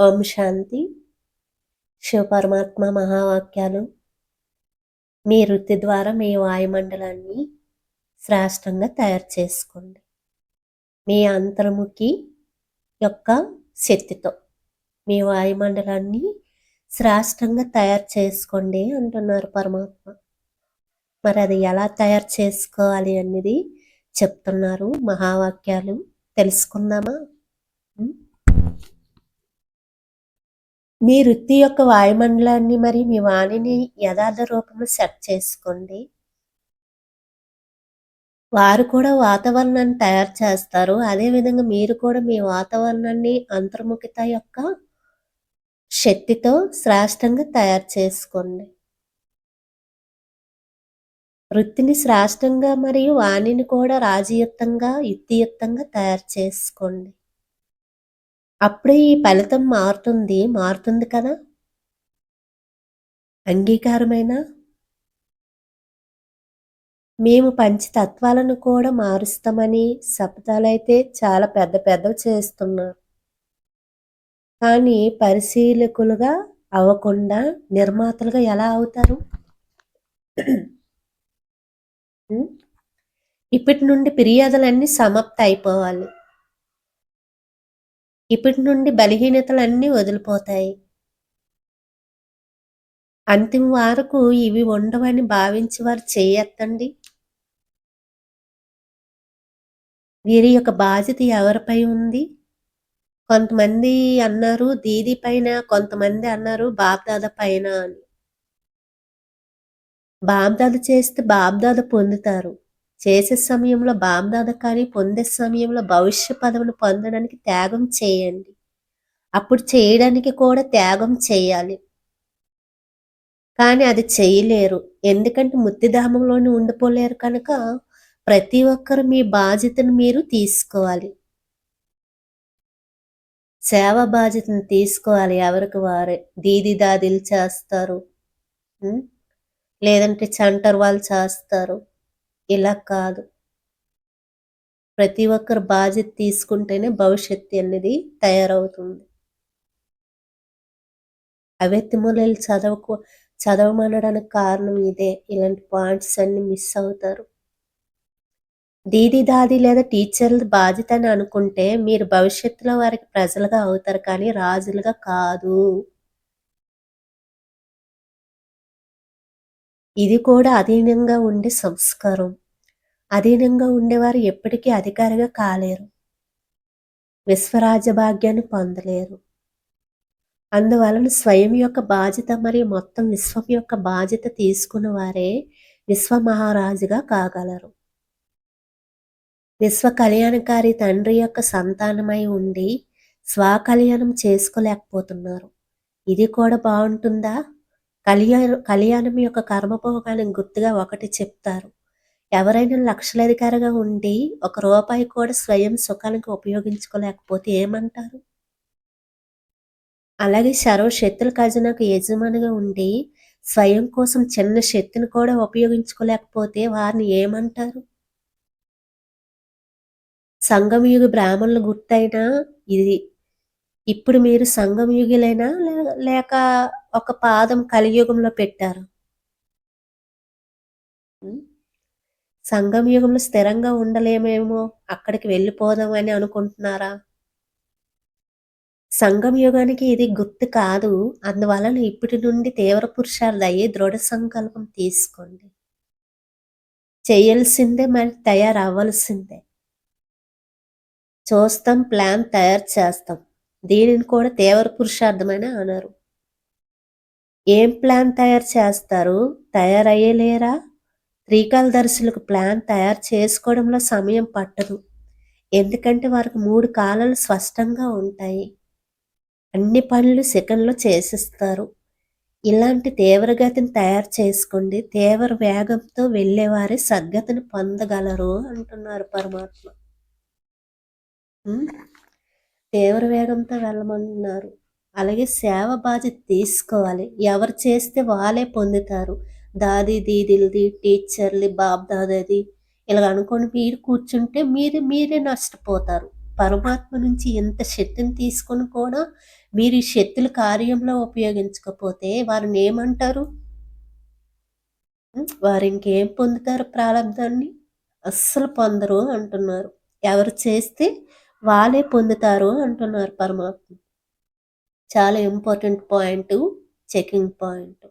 ఓం శాంతి. శివపరమాత్మ మహావాక్యాలు. మీ వృత్తి ద్వారా మీ వాయుమండలాన్ని శ్రేష్టంగా తయారు చేసుకోండి. మీ అంతర్ముఖి యొక్క శక్తితో మీ వాయుమండలాన్ని శ్రేష్టంగా తయారు చేసుకోండి అంటున్నారు పరమాత్మ. మరి అది ఎలా తయారు చేసుకోవాలి అనేది చెప్తున్నారు మహావాక్యాలు. తెలుసుకుందామా? మీ వృత్తి యొక్క వాయుమండలాన్ని మరియు మీ వాణిని యథార్థ రూపంలో సెట్ చేసుకోండి. వారు కూడా వాతావరణాన్ని తయారు చేస్తారు. అదేవిధంగా మీరు కూడా మీ వాతావరణాన్ని అంతర్ముఖిత యొక్క శక్తితో శ్రేష్టంగా తయారు చేసుకోండి. వృత్తిని శ్రేష్టంగా మరియు వాణిని కూడా రాజయుక్తంగా యుక్తియుక్తంగా తయారు చేసుకోండి. అప్పుడే ఈ ఫలితం మారుతుంది కదా. అంగీకారమైన మేము పంచతత్వాలను కూడా మారుస్తామని శపథాలైతే చాలా పెద్దవి చేస్తున్నారు. కానీ పరిశీలకులుగా అవ్వకుండా నిర్మాతలుగా ఎలా అవుతారు? ఇప్పటి నుండి ఫిర్యాదులన్నీ సమాప్తి అయిపోవాలి. ఇప్పటి నుండి బలహీనతలన్నీ వదిలిపోతాయి. అంతిమ వరకు ఇవి ఉండవని భావించి వారు చేయెత్తండి. వీరి యొక్క బాధ్యత ఎవరిపై ఉంది? కొంతమంది అన్నారు దీది పైన, కొంతమంది అన్నారు బాబ్దాద పైన అని. బాబ్దాద చేస్తే బాబ్దాద పొందుతారు. చేసే సమయంలో బాబ్దాద కానీ పొందే సమయంలో భవిష్య పదవిని పొందడానికి త్యాగం చేయండి. అప్పుడు చేయడానికి కూడా త్యాగం చేయాలి. కానీ అది చేయలేరు. ఎందుకంటే ముక్తిధామంలోనే ఉండిపోలేరు కనుక ప్రతి ఒక్కరు మీ బాధ్యతను మీరు తీసుకోవాలి. సేవా బాధ్యతను తీసుకోవాలి. ఎవరికి వారే దీది దాదీలు చేస్తారు, లేదంటే చంటర్ వాళ్ళు చేస్తారు. ఇలా కాదు. ప్రతి ఒక్కరు బాధ్యత తీసుకుంటేనే భవిష్యత్తు అనేది తయారవుతుంది. అవ్యక్తమూలలు చదవమనడానికి కారణం ఇదే. ఇలాంటి పాయింట్స్ అన్ని మిస్ అవుతారు. దీది దాది లేదా టీచర్ల బాధ్యత అని అనుకుంటే మీరు భవిష్యత్తులో వారికి ప్రజలుగా అవుతారు, కానీ రాజులుగా కాదు. ఇది కూడా అధీనంగా ఉండే సంస్కారం. అధీనంగా ఉండేవారు ఎప్పటికీ అధికారిగా కాలేరు, విశ్వరాజ్య భాగ్యాన్ని పొందలేరు. అందువలన స్వయం యొక్క బాధ్యత మరియు మొత్తం విశ్వం యొక్క బాధ్యత తీసుకున్న వారే విశ్వ మహారాజుగా కాగలరు. విశ్వ కళ్యాణకారి తండ్రి యొక్క సంతానమై ఉండి స్వకళ్యాణం చేసుకోలేకపోతున్నారు. ఇది కూడా బాగుంటుందా? కళ్యాణం యొక్క కర్మభోగానికి గుర్తుగా ఒకటి చెప్తారు. ఎవరైనా లక్షలాధికారిగా ఉండి ₹1 కూడా స్వయం సుఖానికి ఉపయోగించుకోలేకపోతే ఏమంటారు? అలాగే సర్వశక్తుల ఖజానాకు యజమానిగా ఉండి స్వయం కోసం చిన్న శక్తిని కూడా ఉపయోగించుకోలేకపోతే వారిని ఏమంటారు? సంగమయుగ బ్రాహ్మణుల గుర్తైనా ఇది. ఇప్పుడు మీరు సంగమయుగులైనా లేక ఒక పాదం కలియుగంలో పెట్టారు? సంగమయుగంలో స్థిరంగా ఉండలేమేమో, అక్కడికి వెళ్ళిపోదాం అని అనుకుంటున్నారా? సంగమయుగానికి ఇది గుర్తు కాదు. అందువలన ఇప్పటి నుండి తీవ్ర పురుషార్థ అయ్యి దృఢ సంకల్పం తీసుకోండి. చేయాల్సిందే, మరి తయారవ్వాల్సిందే. చూస్తాం, ప్లాన్ తయారు చేస్తాం. దీనిని కూడా తీవ్ర పురుషార్థమని అన్నారు. ఏం ప్లాన్ తయారు చేస్తారు? తయారయ్యలేరా? త్రికాలదర్శులకు ప్లాన్ తయారు చేసుకోవడంలో సమయం పట్టదు. ఎందుకంటే వారికి 3 కాలాలు స్పష్టంగా ఉంటాయి. అన్ని పనులు సెకండ్లో చేసేస్తారు. ఇలాంటి తీవ్రగతిని తయారు చేసుకోండి. తీవ్ర వేగంతో వెళ్ళేవారే సద్గతిని పొందగలరు అంటున్నారు పరమాత్మ. తీవ్ర వేగంతో వెళ్ళమంటున్నారు. అలాగే సేవ బాధ్యత తీసుకోవాలి. ఎవరు చేస్తే వాళ్ళే పొందుతారు. దాది దీదిలది, టీచర్లు, బాబ్ దాదాది ఇలా అనుకోని మీరు కూర్చుంటే మీరే నష్టపోతారు. పరమాత్మ నుంచి ఇంత శక్తిని తీసుకొని కూడా మీరు ఈ శక్తులు కార్యంలో ఉపయోగించకపోతే వారినేమంటారు? వారింకేం పొందుతారు ప్రారబ్ధాన్ని? అస్సలు పొందరు అంటున్నారు. ఎవరు చేస్తే వాళ్ళే పొందుతారు అంటున్నారు పరమాత్మ. చాలా ఇంపార్టెంట్ పాయింటు. Checking point.